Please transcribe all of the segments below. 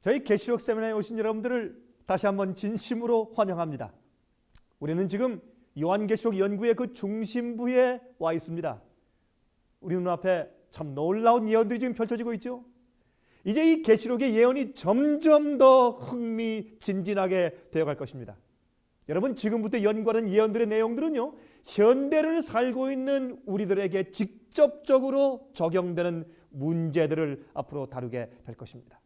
저희 계시록 세미나에 오신 여러분들을 다시 한번 진심으로 환영합니다. 우리는 지금 요한계시록 연구의 그 중심부에 와 있습니다. 우리 눈앞에 참 놀라운 예언들이 지금 펼쳐지고 있죠. 이제 이 계시록의 예언이 점점 더 흥미진진하게 되어갈 것입니다. 여러분, 지금부터 연구하는 예언들의 내용들은요, 현대를 살고 있는 우리들에게 직접적으로 적용되는 문제들을 앞으로 다루게 될 것입니다.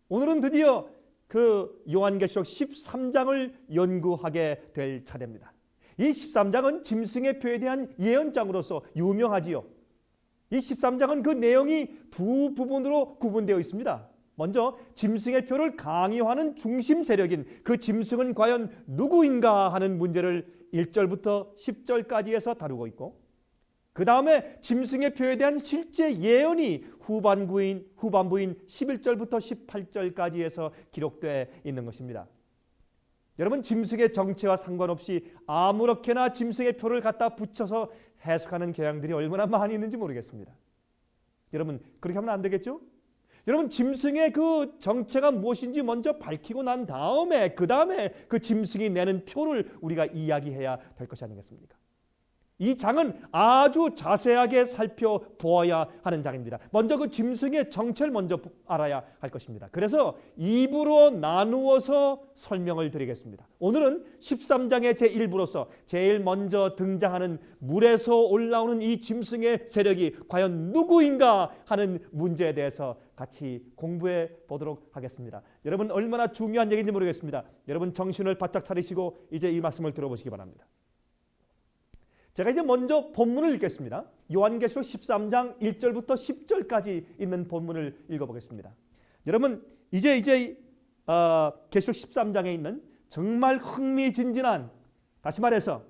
오늘은 드디어 그 요한계시록 13장을 연구하게 될 차례입니다. 이 13장은 짐승의 표에 대한 예언장으로서 유명하지요. 이 13장은 그 내용이 두 부분으로 구분되어 있습니다. 먼저 짐승의 표를 강요하는 중심 세력인 그 짐승은 과연 누구인가 하는 문제를 1절부터 10절까지에서 다루고 있고, 그 다음에 짐승의 표에 대한 실제 예언이 후반부인 11절부터 18절까지에서 기록되어 있는 것입니다. 여러분, 짐승의 정체와 상관없이 아무렇게나 짐승의 표를 갖다 붙여서 해석하는 경향들이 얼마나 많이 있는지 모르겠습니다. 여러분, 그렇게 하면 안 되겠죠? 여러분, 짐승의 그 정체가 무엇인지 먼저 밝히고 난 다음에 그 다음에 그 짐승이 내는 표를 우리가 이야기해야 될 것이 아니겠습니까? 이 장은 아주 자세하게 살펴보아야 하는 장입니다. 먼저 그 짐승의 정체를 먼저 알아야 할 것입니다. 그래서 2부로 나누어서 설명을 드리겠습니다. 오늘은 13장의 제1부로서 제일 먼저 등장하는 물에서 올라오는 이 짐승의 세력이 과연 누구인가 하는 문제에 대해서 같이 공부해 보도록 하겠습니다. 여러분, 얼마나 중요한 얘기인지 모르겠습니다. 여러분, 정신을 바짝 차리시고 이제 이 말씀을 들어보시기 바랍니다. 제가 이제 먼저 본문을 읽겠습니다. 요한계시록 13장 1절부터 10절까지 있는 본문을 읽어보겠습니다. 여러분, 이제 계시록 13장에 있는 정말 흥미진진한, 다시 말해서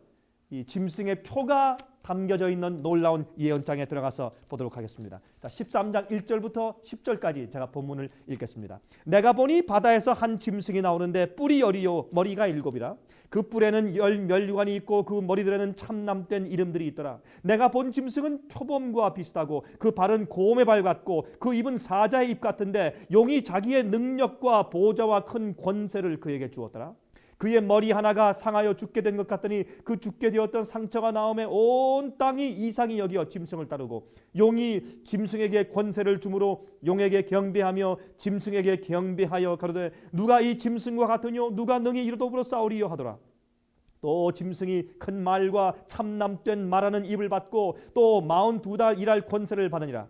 이 짐승의 표가 담겨져 있는 놀라운 예언장에 들어가서 보도록 하겠습니다. 자, 13장 1절부터 10절까지 제가 본문을 읽겠습니다. 내가 보니 바다에서 한 짐승이 나오는데 뿔이 열이요 머리가 7이라. 그 뿔에는 10 면류관이 있고 그 머리들에는 참남된 이름들이 있더라. 내가 본 짐승은 표범과 비슷하고 그 발은 곰의 발 같고 그 입은 사자의 입 같은데 용이 자기의 능력과 보좌와 큰 권세를 그에게 주었더라. 그의 머리 하나가 상하여 죽게 된 것 같더니 그 죽게 되었던 상처가 나오매 온 땅이 이상히 여기어 짐승을 따르고 용이 짐승에게 권세를 주므로 용에게 경배하며 짐승에게 경배하여 가로되 누가 이 짐승과 같으뇨 누가 능히 이로 더불어 싸우리요 하더라. 또 짐승이 큰 말과 참남된 말하는 입을 받고 또 42달 일할 권세를 받으니라.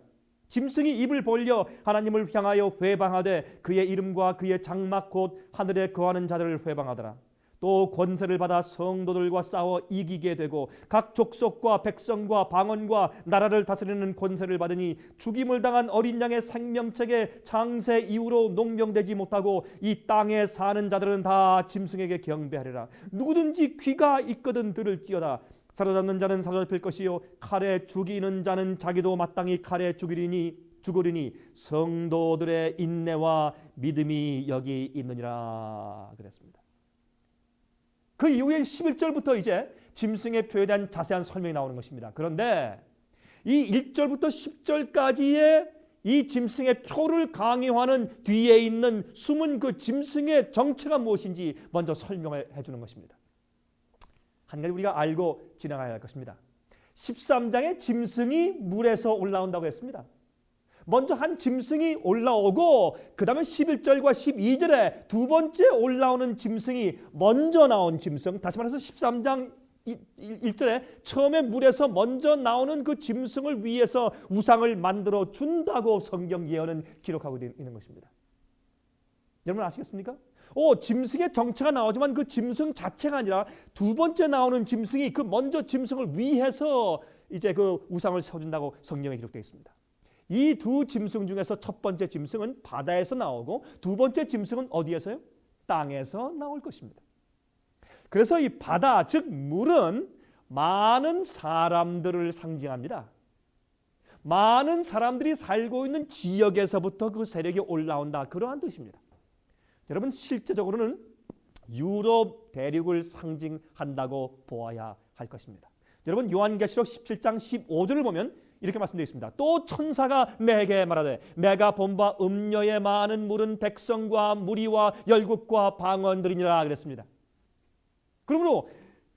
짐승이 입을 벌려 하나님을 향하여 회방하되 그의 이름과 그의 장막 곧 하늘에 거하는 자들을 회방하더라. 또 권세를 받아 성도들과 싸워 이기게 되고 각 족속과 백성과 방언과 나라를 다스리는 권세를 받으니 죽임을 당한 어린 양의 생명책에 창세 이후로 농명되지 못하고 이 땅에 사는 자들은 다 짐승에게 경배하리라. 누구든지 귀가 있거든 들을지어다. 사로잡는 자는 사로잡힐 것이요 칼에 죽이는 자는 자기도 마땅히 칼에 죽으리니 성도들의 인내와 믿음이 여기 있느니라 그랬습니다. 그 이후에 11절부터 이제 짐승의 표에 대한 자세한 설명이 나오는 것입니다. 그런데 이 1절부터 10절까지의 이 짐승의 표를 강요하는 뒤에 있는 숨은 그 짐승의 정체가 무엇인지 먼저 설명해 주는 것입니다. 한 가지 우리가 알고 지나가야 할 것입니다. 13장에 짐승이 물에서 올라온다고 했습니다. 먼저 한 짐승이 올라오고 그 다음에 11절과 12절에 두 번째 올라오는 짐승이 먼저 나온 짐승, 다시 말해서 13장 1절에 처음에 물에서 먼저 나오는 그 짐승을 위해서 우상을 만들어 준다고 성경 예언은 기록하고 있는 것입니다. 여러분 아시겠습니까? 짐승의 정체가 나오지만 그 짐승 자체가 아니라 두 번째 나오는 짐승이 그 먼저 짐승을 위해서 이제 그 우상을 세워준다고 성경에 기록되어 있습니다. 이 두 짐승 중에서 첫 번째 짐승은 바다에서 나오고 두 번째 짐승은 어디에서요? 땅에서 나올 것입니다. 그래서 이 바다, 즉 물은 많은 사람들을 상징합니다. 많은 사람들이 살고 있는 지역에서부터 그 세력이 올라온다, 그러한 뜻입니다. 여러분, 실제적으로는 유럽 대륙을 상징한다고 보아야 할 것입니다. 여러분, 요한계시록 17장 15절을 보면 이렇게 말씀되어 있습니다. 또 천사가 내게 말하되 내가 본 바 음녀의 많은 물은 백성과 무리와 열국과 방언들이니라 그랬습니다. 그러므로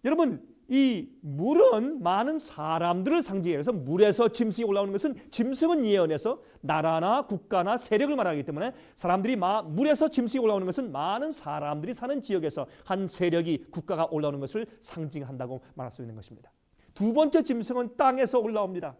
여러분 이 물은 많은 사람들을 상징해요. 그래서 물에서 짐승이 올라오는 것은 짐승은 예언에서 나라나 국가나 세력을 말하기 때문에 사람들이 물에서 짐승이 올라오는 것은 많은 사람들이 사는 지역에서 한 세력이 국가가 올라오는 것을 상징한다고 말할 수 있는 것입니다. 두 번째 짐승은 땅에서 올라옵니다.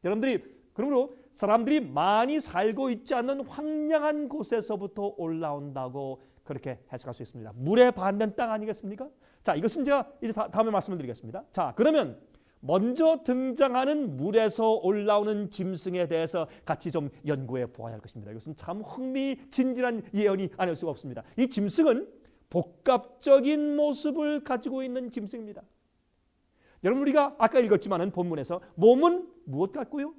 여러분들이 그러므로 사람들이 많이 살고 있지 않는 황량한 곳에서부터 올라온다고 그렇게 해석할 수 있습니다. 물에 반된 땅 아니겠습니까? 자, 이것은 제가 이제 다음에 말씀을 드리겠습니다. 자, 그러면 먼저 등장하는 물에서 올라오는 짐승에 대해서 같이 좀 연구해 보아야 할 것입니다. 이것은 참 흥미진진한 예언이 아닐 수가 없습니다. 이 짐승은 복합적인 모습을 가지고 있는 짐승입니다. 여러분 우리가 아까 읽었지만은 본문에서 몸은 무엇 같고요?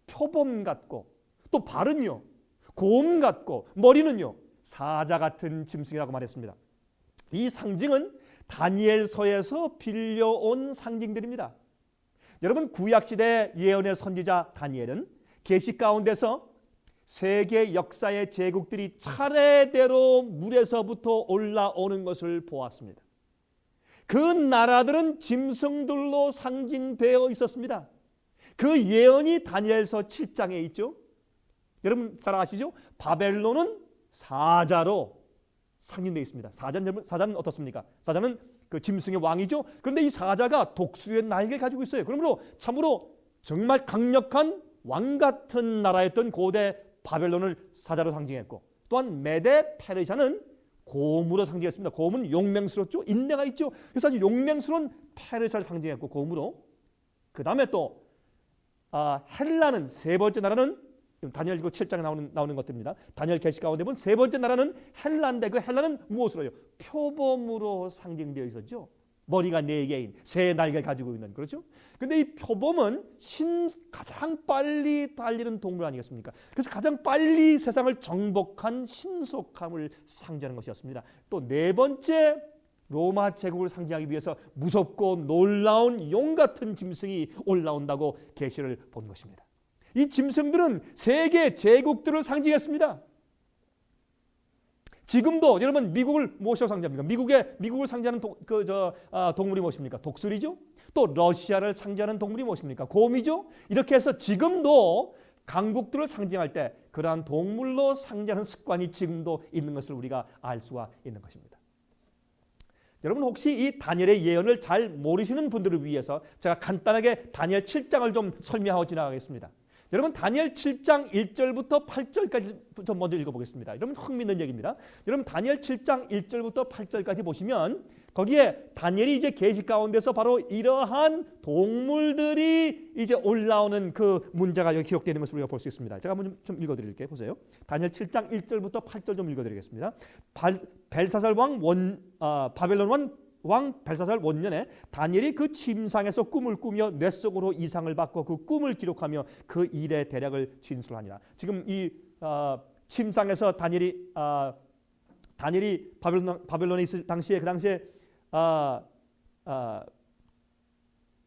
표범 같고 또 발은요 곰 같고 머리는요 사자 같은 짐승이라고 말했습니다. 이 상징은 다니엘서에서 빌려온 상징들입니다. 여러분 구약시대 예언의 선지자 다니엘은 계시 가운데서 세계 역사의 제국들이 차례대로 물에서부터 올라오는 것을 보았습니다. 그 나라들은 짐승들로 상징되어 있었습니다. 그 예언이 다니엘서 7장에 있죠. 여러분 잘 아시죠? 바벨론은 사자로 상징되어 있습니다. 사자는 어떻습니까? 사자는 그 짐승의 왕이죠. 그런데 이 사자가 독수리의 날개를 가지고 있어요. 그러므로 참으로 정말 강력한 왕 같은 나라였던 고대 바벨론을 사자로 상징했고, 또한 메데 페르시아는 곰으로 상징했습니다. 곰은 용맹스럽죠. 인내가 있죠. 그래서 아주 용맹스러운 페르시아를 상징했고 곰으로. 그 다음에 또 헬라는 세 번째 나라는 다니엘 7장에 나오는 것들입니다. 다니엘 계시 가운데 보면 세 번째 나라는 헬라인데 그 헬라는 무엇으로요? 표범으로 상징되어 있었죠. 머리가 4개인 새 날개를 가지고 있는, 그렇죠? 근데 이 표범은 가장 빨리 달리는 동물 아니겠습니까? 그래서 가장 빨리 세상을 정복한 신속함을 상징하는 것이었습니다. 또 네 번째 로마 제국을 상징하기 위해서 무섭고 놀라운 용 같은 짐승이 올라온다고 계시를 본 것입니다. 이 짐승들은 세계 제국들을 상징했습니다. 지금도 여러분 미국을 무엇으로 상징합니까? 미국을 상징하는 동물이 무엇입니까? 독수리죠. 또 러시아를 상징하는 동물이 무엇입니까? 곰이죠. 이렇게 해서 지금도 강국들을 상징할 때 그러한 동물로 상징하는 습관이 지금도 있는 것을 우리가 알 수가 있는 것입니다. 여러분 혹시 이 다니엘의 예언을 잘 모르시는 분들을 위해서 제가 간단하게 다니엘 7장을 좀 설명하고 지나가겠습니다. 여러분 다니엘 7장 1절부터 8절까지 좀 먼저 읽어보겠습니다. 여러분 흥미있는 얘기입니다. 여러분 다니엘 7장 1절부터 8절까지 보시면 거기에 다니엘이 이제 계시 가운데서 바로 이러한 동물들이 이제 올라오는 그 문제가 여기 기록되어 있는 것을 우리가 볼 수 있습니다. 제가 한번 좀 읽어드릴게요. 보세요. 다니엘 7장 1절부터 8절 좀 읽어드리겠습니다. 벨사살 바벨론 왕 벨사살 원년에 다니엘이 그 침상에서 꿈을 꾸며 뇌 속으로 이상을 받고 그 꿈을 기록하며 그 일의 대략을 진술하니라. 지금 이 침상에서 다니엘이 바벨론에 있을 당시에 그 당시에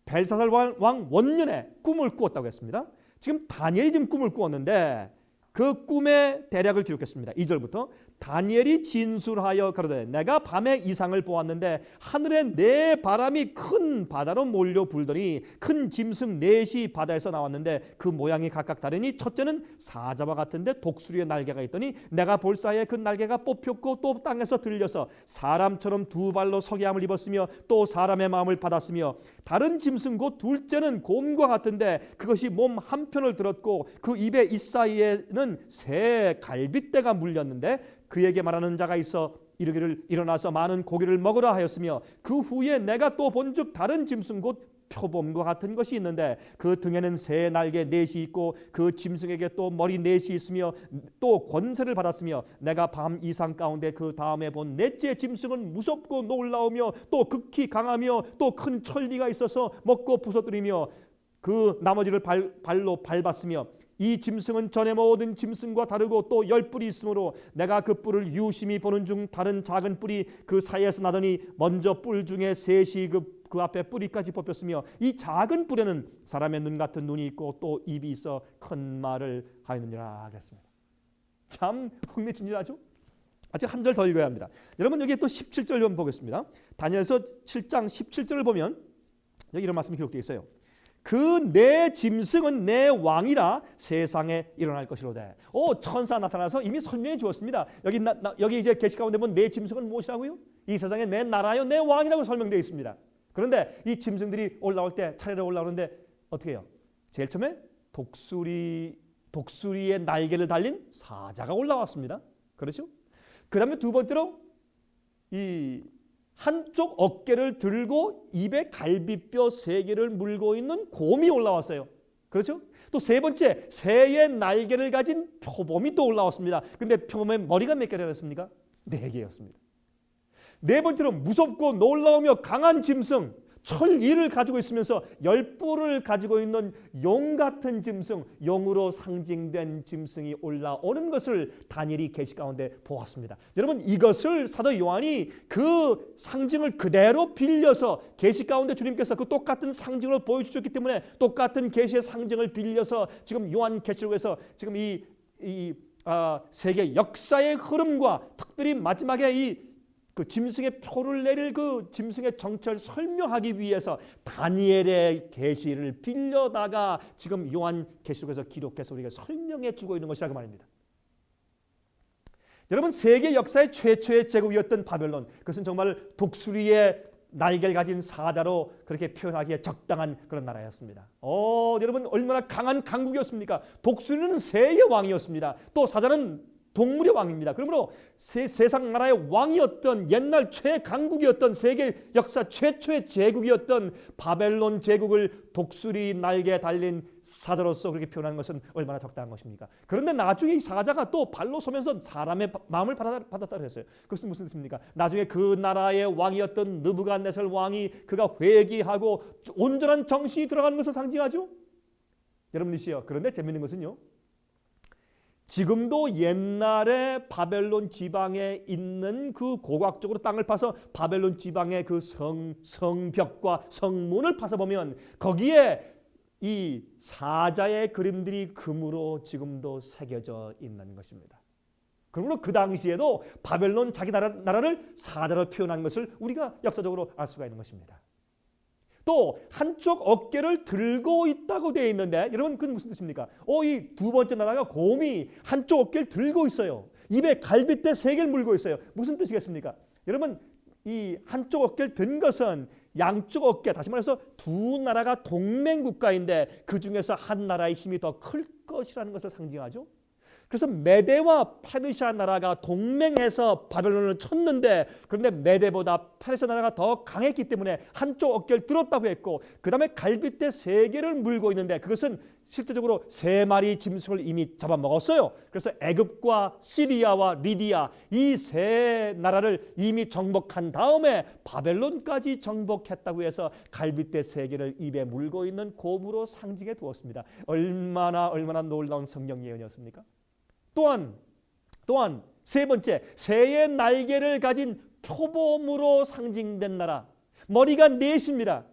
벨사살 왕 원년에 꿈을 꾸었다고 했습니다. 지금 다니엘이 지금 꿈을 꾸었는데 그 꿈의 대략을 기록했습니다. 2절부터 다니엘이 진술하여 가로되 내가 밤에 이상을 보았는데 하늘에 네 바람이 큰 바다로 몰려 불더니 큰 짐승 넷이 바다에서 나왔는데 그 모양이 각각 다르니 첫째는 사자와 같은데 독수리의 날개가 있더니 내가 볼 사이에 그 날개가 뽑혔고 또 땅에서 들려서 사람처럼 두 발로 석양을 입었으며 또 사람의 마음을 받았으며 다른 짐승 곧 둘째는 곰과 같은데 그것이 몸 한편을 들었고 그 입에 이 사이에는 새 갈빗대가 물렸는데 그에게 말하는 자가 있어 이르기를 일어나서 많은 고기를 먹으라 하였으며 그 후에 내가 또 본즉 다른 짐승 곧 표범과 같은 것이 있는데 그 등에는 새 날개 넷이 있고 그 짐승에게 또 머리 넷이 있으며 또 권세를 받았으며 내가 밤 이상 가운데 그 다음에 본 넷째 짐승은 무섭고 놀라우며 또 극히 강하며 또 큰 천리가 있어서 먹고 부서뜨리며 그 나머지를 발로 밟았으며 이 짐승은 전에 모든 짐승과 다르고 또 10뿔이 있으므로 내가 그 뿔을 유심히 보는 중 다른 작은 뿔이 그 사이에서 나더니 먼저 뿔 중에 셋이 그 그 앞에 뿌리까지 뽑혔으며 이 작은 뿔에는 사람의 눈 같은 눈이 있고 또 입이 있어 큰 말을 하였느니라 하겠습니다. 참 흥미진진하죠? 아직 한 절 더 읽어야 합니다. 여러분 여기 또 17절 한번 보겠습니다. 다니엘서 7장 17절을 보면 여기 이런 말씀이 기록되어 있어요. 그 내 짐승은 내 왕이라 세상에 일어날 것이로되. 천사 나타나서 이미 설명해 주었습니다. 여기 이제 계시 가운데 보면 내 짐승은 무엇이라고요? 이 세상에 내 나라요 내 왕이라고 설명되어 있습니다. 그런데 이 짐승들이 올라올 때 차례로 올라오는데 어떻게 해요? 제일 처음에 독수리의 날개를 달린 사자가 올라왔습니다. 그렇죠? 그 다음에 두 번째로 이 한쪽 어깨를 들고 입에 갈비뼈 3개를 물고 있는 곰이 올라왔어요. 그렇죠? 또 세 번째 새의 날개를 가진 표범이 또 올라왔습니다. 근데 표범의 머리가 몇 개였습니까? 4개였습니다. 네 번째로 무섭고 놀라우며 강한 짐승 철이를 가지고 있으면서 10뿔을 가지고 있는 용 같은 짐승, 용으로 상징된 짐승이 올라오는 것을 다니엘이 계시 가운데 보았습니다. 여러분 이것을 사도 요한이 그 상징을 그대로 빌려서 계시 가운데 주님께서 그 똑같은 상징으로 보여주셨기 때문에 똑같은 계시의 상징을 빌려서 지금 요한 계시록에서 지금 세계 역사의 흐름과 특별히 마지막에 그 짐승의 표를 내릴 그 짐승의 정체를 설명하기 위해서 다니엘의 계시를 빌려다가 지금 요한 계시록에서 기록해서 우리가 설명해 주고 있는 것이라고 말입니다. 여러분 세계 역사의 최초의 제국이었던 바벨론, 그것은 정말 독수리의 날개를 가진 사자로 그렇게 표현하기에 적당한 그런 나라였습니다. 여러분 얼마나 강한 강국이었습니까? 독수리는 새의 왕이었습니다. 또 사자는 동물의 왕입니다. 그러므로 세상 나라의 왕이었던 옛날 최강국이었던 세계 역사 최초의 제국이었던 바벨론 제국을 독수리 날개에 달린 사자로서 그렇게 표현하는 것은 얼마나 적당한 것입니까? 그런데 나중에 이 사자가 또 발로 서면서 사람의 마음을 받았다고 했어요. 그것은 무슨 뜻입니까? 나중에 그 나라의 왕이었던 느부갓네살 왕이 그가 회개하고 온전한 정신이 들어가는 것을 상징하죠. 여러분이시여, 그런데 재밌는 것은요, 지금도 옛날에 바벨론 지방에 있는 그 고각적으로 땅을 파서 바벨론 지방의 그 성벽과 성문을 파서 보면 거기에 이 사자의 그림들이 금으로 지금도 새겨져 있는 것입니다. 그러므로 그 당시에도 바벨론 자기 나라를 사자로 표현한 것을 우리가 역사적으로 알 수가 있는 것입니다. 또 한쪽 어깨를 들고 있다고 되어 있는데 여러분 그건 무슨 뜻입니까? 이 두 번째 나라가 곰이 한쪽 어깨를 들고 있어요. 입에 갈빗대 3개를 물고 있어요. 무슨 뜻이겠습니까? 여러분 이 한쪽 어깨를 든 것은 양쪽 어깨, 다시 말해서 두 나라가 동맹 국가인데 그 중에서 한 나라의 힘이 더 클 것이라는 것을 상징하죠. 그래서 메대와 페르시아 나라가 동맹해서 바벨론을 쳤는데, 그런데 메대보다 페르시아 나라가 더 강했기 때문에 한쪽 어깨를 들었다고 했고, 그 다음에 갈빗대 3개를 물고 있는데 그것은 실제적으로 3마리 짐승을 이미 잡아먹었어요. 그래서 애굽과 시리아와 리디아 이 3나라를 이미 정복한 다음에 바벨론까지 정복했다고 해서 갈빗대 3개를 입에 물고 있는 곰으로 상징해 두었습니다. 얼마나 놀라운 성경 예언이었습니까? 또한 세 번째, 새의 날개를 가진 표범으로 상징된 나라, 머리가 4입니다.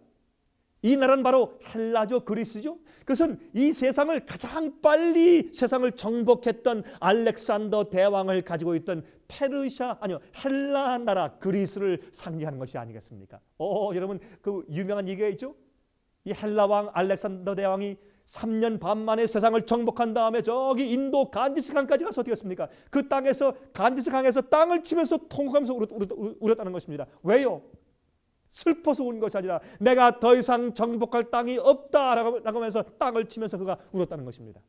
이 나라는 바로 헬라죠, 그리스죠. 그것은 이 세상을 가장 빨리 세상을 정복했던 알렉산더 대왕을 가지고 있던 헬라 나라 그리스를 상징하는 것이 아니겠습니까? 여러분 그 유명한 얘기가 있죠. 이 헬라 왕 알렉산더 대왕이 3년 반 만에 세상을 정복한 다음에 저기 인도 간디스 강까지 가서 어떻게 했습니까? 그 땅에서 간디스 강에서 땅을 치면서 통곡하면서 울었다는 것입니다. 왜요? 슬퍼서 운 것이 아니라 내가 더 이상 정복할 땅이 없다라고 하면서 땅을 치면서 그가 울었다는 것입니다.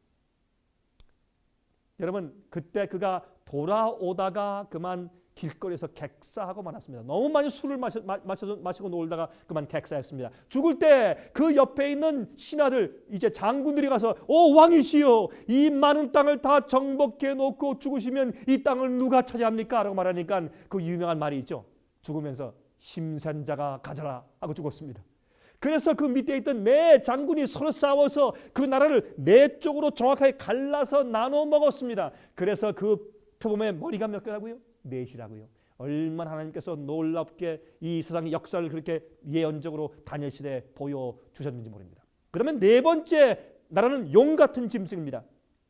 여러분 그때 그가 돌아오다가 그만 길거리에서 객사하고 말았습니다. 너무 많이 술을 마시고 놀다가 그만 객사했습니다. 죽을 때 그 옆에 있는 신하들, 이제 장군들이 가서 왕이시여, 이 많은 땅을 다 정복해 놓고 죽으시면 이 땅을 누가 차지합니까? 라고 말하니까 그 유명한 말이 있죠. 죽으면서 힘센자가 가져라 하고 죽었습니다. 그래서 그 밑에 있던 4 장군이 서로 싸워서 그 나라를 4 쪽으로 정확하게 갈라서 나눠 먹었습니다. 그래서 그 표범의 머리가 몇 개라고요? 4이라고요. 얼마나 하나님께서 놀랍게 이 세상의 역사를 그렇게 예언적으로 다니엘 시대에 보여주셨는지 모릅니다. 그러면 네 번째 나라는 용 같은 짐승입니다.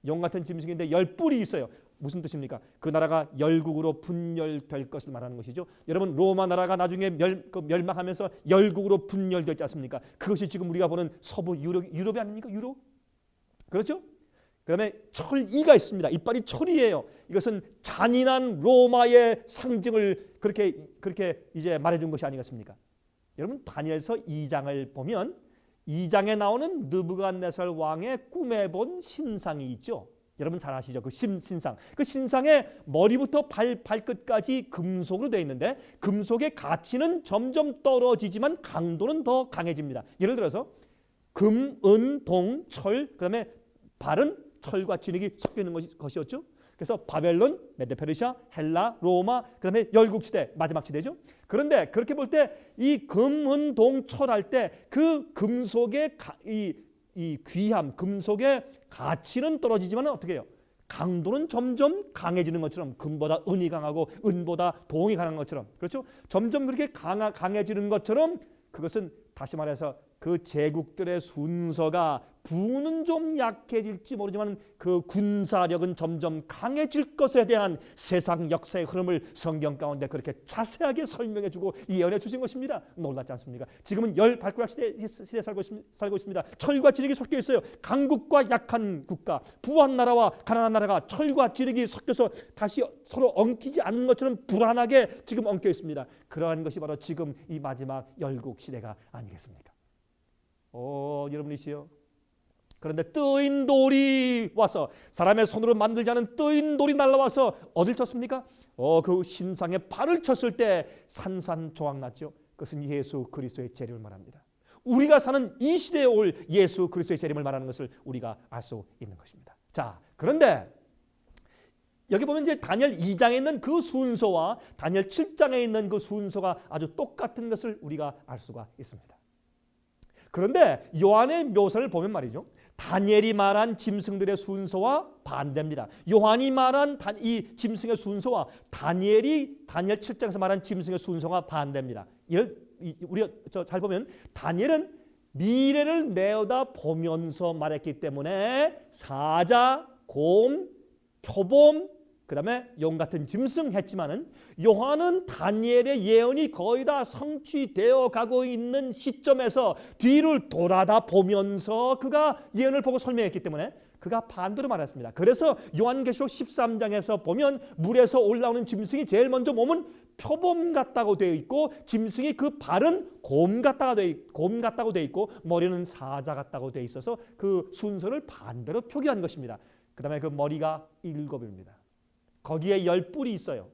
용 같은 짐승인데 10뿔이 있어요. 무슨 뜻입니까? 그 나라가 열국으로 분열될 것을 말하는 것이죠. 여러분 로마 나라가 나중에 멸망하면서 열국으로 분열되지 않습니까? 그것이 지금 우리가 보는 서부 유럽이 아닙니까? 유럽? 그렇죠? 그다음에 철이가 있습니다. 이빨이 철이에요. 이것은 잔인한 로마의 상징을 그렇게 이제 말해준 것이 아니겠습니까? 여러분 다니엘서 2장을 보면 2장에 나오는 느부갓네살 왕의 꿈에 본 신상이 있죠. 여러분 잘 아시죠? 그 신상. 그 신상의 머리부터 발끝까지 금속으로 되어 있는데 금속의 가치는 점점 떨어지지만 강도는 더 강해집니다. 예를 들어서 금, 은, 동, 철, 그다음에 발은 철과 진흙이 섞여 있는 것이었죠. 그래서 바벨론, 메데페르시아, 헬라, 로마, 그다음에 열국 시대, 마지막 시대죠. 그런데 그렇게 볼 때 이 금, 은, 동, 철 할 때 그 금속의 이 귀함, 금속의 가치는 떨어지지만 어떻게 해요? 강도는 점점 강해지는 것처럼 금보다 은이 강하고 은보다 동이 강한 것처럼 그렇죠? 점점 그렇게 강해지는 것처럼 그것은 다시 말해서 그 제국들의 순서가 부는 좀 약해질지 모르지만 그 군사력은 점점 강해질 것에 대한 세상 역사의 흐름을 성경 가운데 그렇게 자세하게 설명해주고 예언해 주신 것입니다. 놀랍지 않습니까? 지금은 열 발굴학 시대에 살고 있습니다. 철과 진흙이 섞여 있어요. 강국과 약한 국가, 부한 나라와 가난한 나라가 철과 진흙이 섞여서 다시 서로 엉키지 않는 것처럼 불안하게 지금 엉켜 있습니다. 그러한 것이 바로 지금 이 마지막 열국 시대가 아니겠습니까? 여러분이시여. 그런데 뜨인 돌이 와서 사람의 손으로 만들지 않은 뜨인 돌이 날라와서 어딜 쳤습니까? 그 신상에 발을 쳤을 때 산산조각 났죠. 그것은 예수 그리스도의 재림을 말합니다. 우리가 사는 이 시대에 올 예수 그리스도의 재림을 말하는 것을 우리가 알 수 있는 것입니다. 자, 그런데 여기 보면 이제 다니엘 2장에 있는 그 순서와 다니엘 7장에 있는 그 순서가 아주 똑같은 것을 우리가 알 수가 있습니다. 그런데 요한의 묘사를 보면 말이죠. 다니엘이 말한 짐승들의 순서와 반대입니다. 요한이 말한 이 짐승의 순서와 다니엘 7장에서 말한 짐승의 순서가 반대입니다. 우리가 잘 보면 다니엘은 미래를 내어다 보면서 말했기 때문에 사자, 곰, 표범, 그 다음에 용 같은 짐승 했지만은 요한은 다니엘의 예언이 거의 다 성취되어 가고 있는 시점에서 뒤를 돌아다 보면서 그가 예언을 보고 설명했기 때문에 그가 반대로 말했습니다. 그래서 요한계시록 13장에서 보면 물에서 올라오는 짐승이 제일 먼저 몸은 표범 같다고 되어 있고 짐승이 그 발은 곰 같다고 되어 있고 머리는 사자 같다고 되어 있어서 그 순서를 반대로 표기한 것입니다. 그 다음에 그 머리가 7입니다. 거기에 10뿔이 있어요.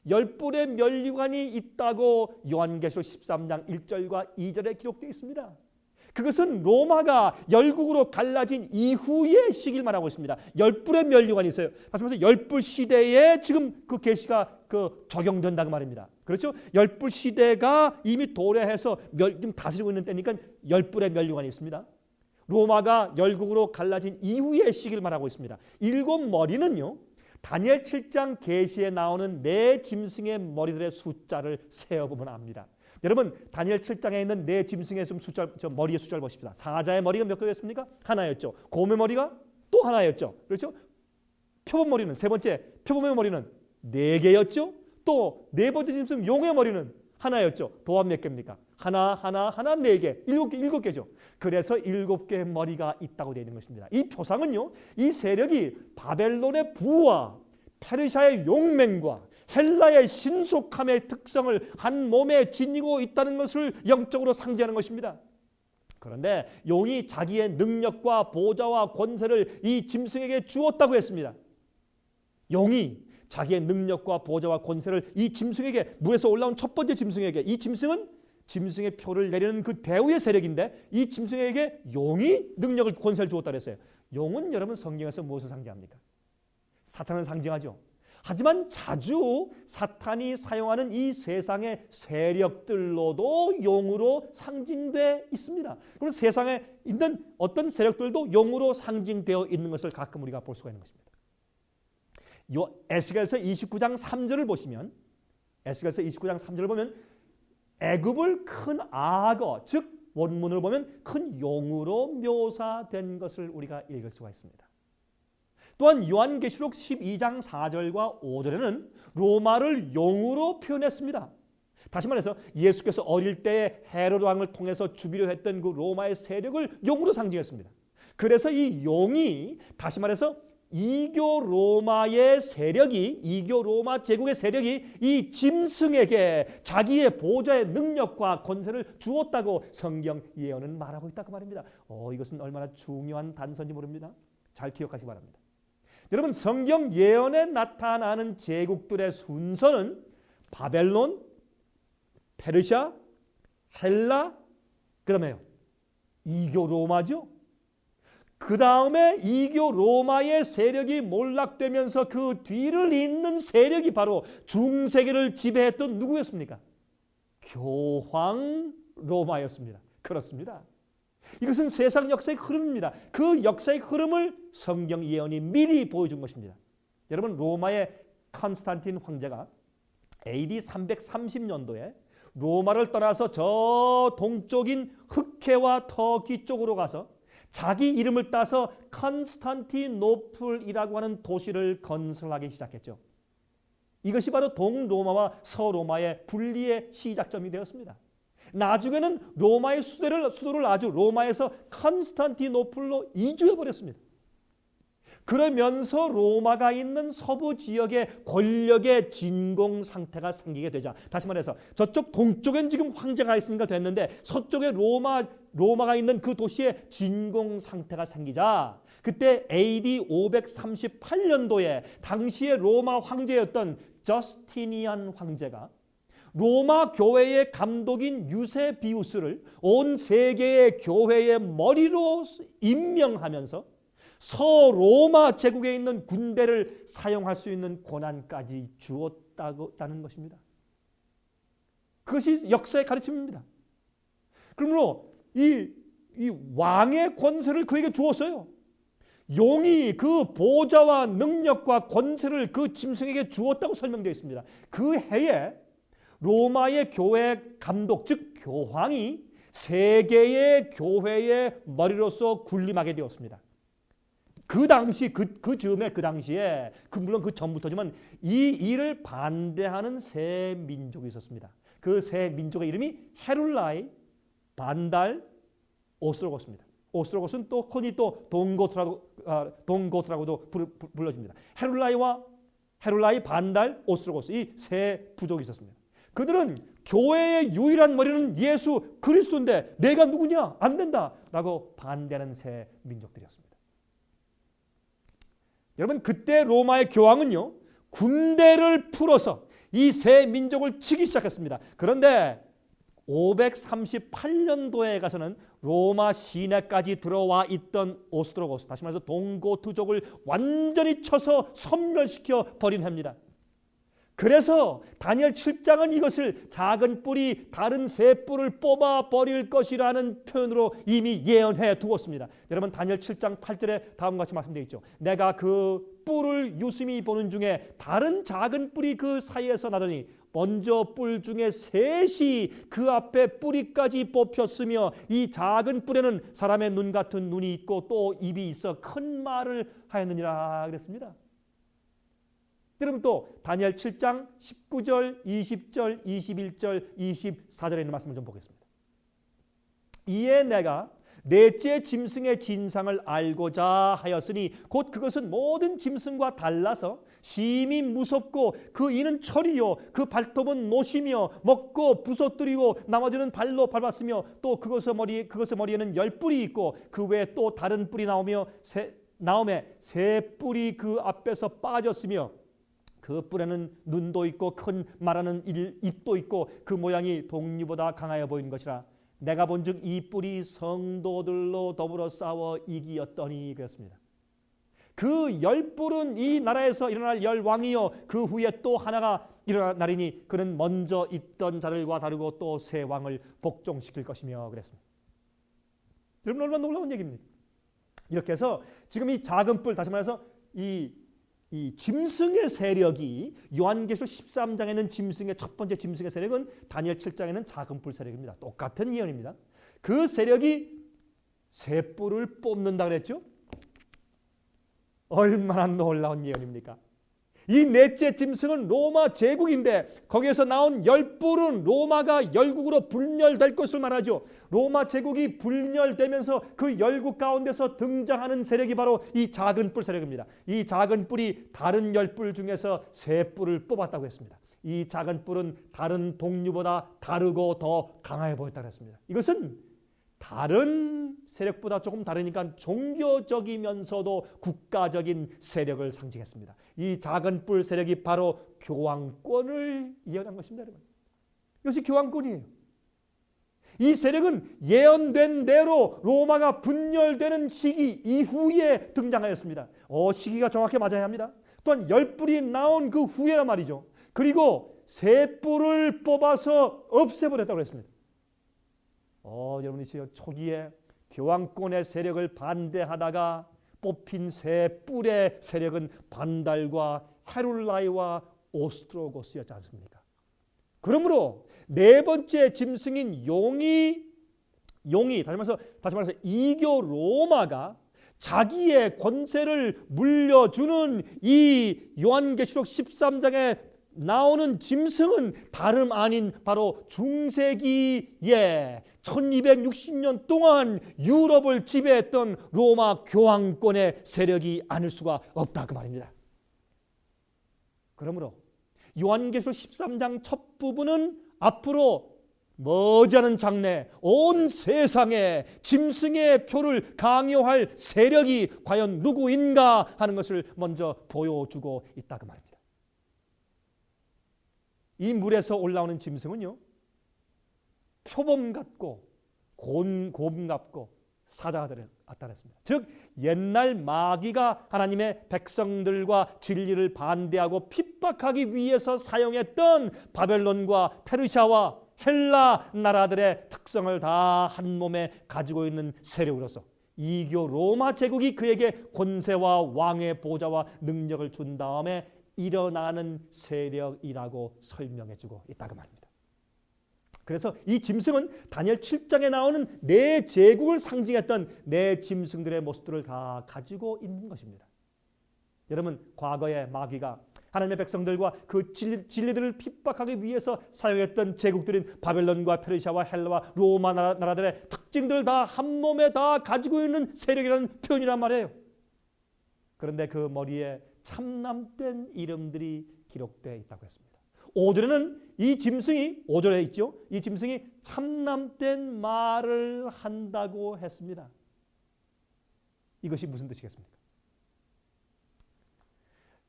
10뿔의 면류관이 있다고 요한계시록 13장 1절과 2절에 기록되어 있습니다. 그것은 로마가 열국으로 갈라진 이후의 시기를 말하고 있습니다. 10뿔의 면류관이 있어요. 다시 말해서 10뿔 시대에 지금 그 계시가 적용된다고 말입니다. 그렇죠? 10뿔 시대가 이미 도래해서 지금 다스리고 있는 때니까 10뿔의 면류관이 있습니다. 로마가 열국으로 갈라진 이후의 시기를 말하고 있습니다. 7머리는요. 다니엘 7장 계시에 나오는 네 짐승의 머리들의 숫자를 세어보면 압니다. 여러분 다니엘 7장에 있는 네 짐승의 머리의 숫자를 보십시다. 사자의 머리가 몇 개였습니까? 하나였죠. 곰의 머리가 또 하나였죠. 그렇죠? 표범 머리는 세 번째 표범의 머리는 4개였죠. 또 네 번째 짐승 용의 머리는 하나였죠. 도합 몇 개입니까? 하나 4개 7개죠. 그래서 7개의 머리가 있다고 되어 있는 것입니다. 이 표상은요, 이 세력이 바벨론의 부와 페르시아의 용맹과 헬라의 신속함의 특성을 한 몸에 지니고 있다는 것을 영적으로 상징하는 것입니다. 그런데 용이 자기의 능력과 보좌와 권세를 이 짐승에게 주었다고 했습니다. 용이 자기의 능력과 보좌와 권세를 이 짐승에게, 물에서 올라온 첫 번째 짐승에게, 이 짐승은 짐승의 표를 내리는 그 대우의 세력인데 이 짐승에게 용이 능력을 권세를 주었다고 했어요. 용은 여러분 성경에서 무엇을 상징합니까? 사탄을 상징하죠. 하지만 자주 사탄이 사용하는 이 세상의 세력들로도 용으로 상징되어 있습니다. 그리고 세상에 있는 어떤 세력들도 용으로 상징되어 있는 것을 가끔 우리가 볼 수가 있는 것입니다. 에스겔서 29장 3절을 보시면 에스겔서 29장 3절을 보면 애굽을 큰 악어, 즉 원문을 보면 큰 용으로 묘사된 것을 우리가 읽을 수가 있습니다. 또한 요한계시록 12장 4절과 5절에는 로마를 용으로 표현했습니다. 다시 말해서 예수께서 어릴 때에 헤로드 왕을 통해서 죽이려 했던 그 로마의 세력을 용으로 상징했습니다. 그래서 이 용이 다시 말해서 이교 로마의 세력이, 이교 로마 제국의 세력이 이 짐승에게 자기의 보좌의 능력과 권세를 주었다고 성경 예언은 말하고 있다고 말입니다. 이것은 얼마나 중요한 단서인지 모릅니다. 잘 기억하시기 바랍니다. 여러분, 성경 예언에 나타나는 제국들의 순서는 바벨론, 페르시아, 헬라, 그 다음에요 이교 로마죠. 그 다음에 이교 로마의 세력이 몰락되면서 그 뒤를 잇는 세력이 바로 중세기를 지배했던 누구였습니까? 교황 로마였습니다. 그렇습니다. 이것은 세상 역사의 흐름입니다. 그 역사의 흐름을 성경 예언이 미리 보여준 것입니다. 여러분, 로마의 컨스탄틴 황제가 AD 330년도에 로마를 떠나서 저 동쪽인 흑해와 터키 쪽으로 가서 자기 이름을 따서 컨스탄티노플이라고 하는 도시를 건설하기 시작했죠. 이것이 바로 동로마와 서로마의 분리의 시작점이 되었습니다. 나중에는 로마의 수도를 아주 로마에서 컨스탄티노플로 이주해버렸습니다. 그러면서 로마가 있는 서부 지역의 권력의 진공 상태가 생기게 되자, 다시 말해서 저쪽 동쪽엔 지금 황제가 있으니까 됐는데 서쪽에 로마가 있는 그 도시에 진공 상태가 생기자, 그때 AD 538년도에 당시의 로마 황제였던 저스티니안 황제가 로마 교회의 감독인 유세비우스를 온 세계의 교회의 머리로 임명하면서 서로마 제국에 있는 군대를 사용할 수 있는 권한까지 주었다는 것입니다. 그것이 역사의 가르침입니다. 그러므로 이 왕의 권세를 그에게 주었어요. 용이 그 보좌와 능력과 권세를 그 짐승에게 주었다고 설명되어 있습니다. 그 해에 로마의 교회 감독, 즉 교황이 세계의 교회의 머리로서 군림하게 되었습니다. 그 당시 그 당시에 물론 그 전부터지만 이 일을 반대하는 세 민족이 있었습니다. 그 세 민족의 이름이 헤룰라이, 반달, 오스트로고스입니다. 오스트로고스는 또 흔히 또 동고트라고도 불러집니다. 헤룰라이, 반달, 오스트로고스, 이 세 부족이 있었습니다. 그들은 교회의 유일한 머리는 예수 그리스도인데 내가 누구냐? 안 된다라고 반대하는 세 민족들이었습니다. 여러분, 그때 로마의 교황은요, 군대를 풀어서 이 세 민족을 치기 시작했습니다. 그런데 538년도에 가서는 로마 시내까지 들어와 있던 오스트로고스, 다시 말해서 동고트족을 완전히 쳐서 섬멸시켜 버린 해입니다. 그래서 다니엘 7장은 이것을 작은 뿔이 다른 새 뿔을 뽑아 버릴 것이라는 표현으로 이미 예언해 두었습니다. 여러분, 다니엘 7장 8절에 다음과 같이 말씀되어 있죠. 내가 그 뿔을 유심히 보는 중에 다른 작은 뿔이 그 사이에서 나더니 먼저 뿔 중에 셋이 그 앞에 뿌리까지 뽑혔으며 이 작은 뿔에는 사람의 눈 같은 눈이 있고 또 입이 있어 큰 말을 하였느니라 그랬습니다. 여러분, 또 다니엘 7장 19절, 20절, 21절, 24절에 있는 말씀을 좀 보겠습니다. 이에 내가 넷째 짐승의 진상을 알고자 하였으니 곧 그것은 모든 짐승과 달라서 심히 무섭고 그 이는 철이요 그 발톱은 못이며 먹고 부서뜨리고 나머지는 발로 밟았으며 또 그것의 머리에는 10뿔이 있고 그 외에 또 다른 뿔이 나오며 세 뿔이 그 앞에서 빠졌으며 그 뿔에는 눈도 있고 큰 말하는 입도 있고 그 모양이 동류보다 강하여 보이는 것이라. 내가 본즉 이 뿔이 성도들로 더불어 싸워 이기었더니 그랬습니다. 그 10뿔은 이 나라에서 일어날 10왕이요 그 후에 또 하나가 일어나리니 그는 먼저 있던 자들과 다르고 또 새 왕을 복종시킬 것이며 그랬습니다. 여러분, 얼마나 놀라운 얘기입니까? 이렇게 해서 지금 이 작은 뿔, 다시 말해서 이 이 짐승의 세력이 요한계시록 13장에는 짐승의 첫 번째 짐승의 세력은 다니엘 7장에는 작은 뿔 세력입니다. 똑같은 예언입니다. 그 세력이 새 뿔을 뽑는다 그랬죠? 얼마나 놀라운 예언입니까? 이 넷째 짐승은 로마 제국인데 거기에서 나온 10뿔은 로마가 열국으로 분열될 것을 말하죠. 로마 제국이 분열되면서 그 열국 가운데서 등장하는 세력이 바로 이 작은 뿔 세력입니다. 이 작은 뿔이 다른 10뿔 중에서 새 뿔을 뽑았다고 했습니다. 이 작은 뿔은 다른 동류보다 다르고 더 강해 보였다고 했습니다. 이것은 다른 세력보다 조금 다르니까 종교적이면서도 국가적인 세력을 상징했습니다. 이 작은 뿔 세력이 바로 교황권을 예언한 것입니다. 여러분. 이것이 교황권이에요. 이 세력은 예언된 대로 로마가 분열되는 시기 이후에 등장하였습니다. 시기가 정확히 맞아야 합니다. 또한 10뿔이 나온 그 후에란 말이죠. 그리고 새 뿔을 뽑아서 없애버렸다고 했습니다. 여러분이 초기에 교황권의 세력을 반대하다가 뽑힌 새 뿔의 세력은 반달과 헤룰라이와 오스트로고스였지 않습니까? 그러므로 네 번째 짐승인 용이 다시 말해서 이교 로마가 자기의 권세를 물려주는 이 요한계시록 13장에 나오는 짐승은 다름 아닌 바로 중세기에 1260년 동안 유럽을 지배했던 로마 교황권의 세력이 아닐 수가 없다 그 말입니다. 그러므로 요한계시록 13장 첫 부분은 앞으로 머지않은 장래 온 세상에 짐승의 표를 강요할 세력이 과연 누구인가 하는 것을 먼저 보여주고 있다 그 말입니다. 이 물에서 올라오는 짐승은요, 표범 같고 곰 같고 사자가 나타났습니다. 즉 옛날 마귀가 하나님의 백성들과 진리를 반대하고 핍박하기 위해서 사용했던 바벨론과 페르시아와 헬라 나라들의 특성을 다 한 몸에 가지고 있는 세력으로서 이교 로마 제국이 그에게 권세와 왕의 보좌와 능력을 준 다음에 일어나는 세력이라고 설명해주고 있다고 말입니다. 그래서 이 짐승은 다니엘 7장에 나오는 네 제국을 상징했던 네 짐승들의 모습들을 다 가지고 있는 것입니다. 여러분, 과거에 마귀가 하나님의 백성들과 그 진리들을 핍박하기 위해서 사용했던 제국들인 바벨론과 페르시아와 헬라와 로마 나라들의 특징들을 다 한 몸에 다 가지고 있는 세력이라는 표현이란 말이에요. 그런데 그 머리에 참남된 이름들이 기록되어 있다고 했습니다. 5절에는 이 짐승이 5절에 있죠. 이 짐승이 참남된 말을 한다고 했습니다. 이것이 무슨 뜻이겠습니까?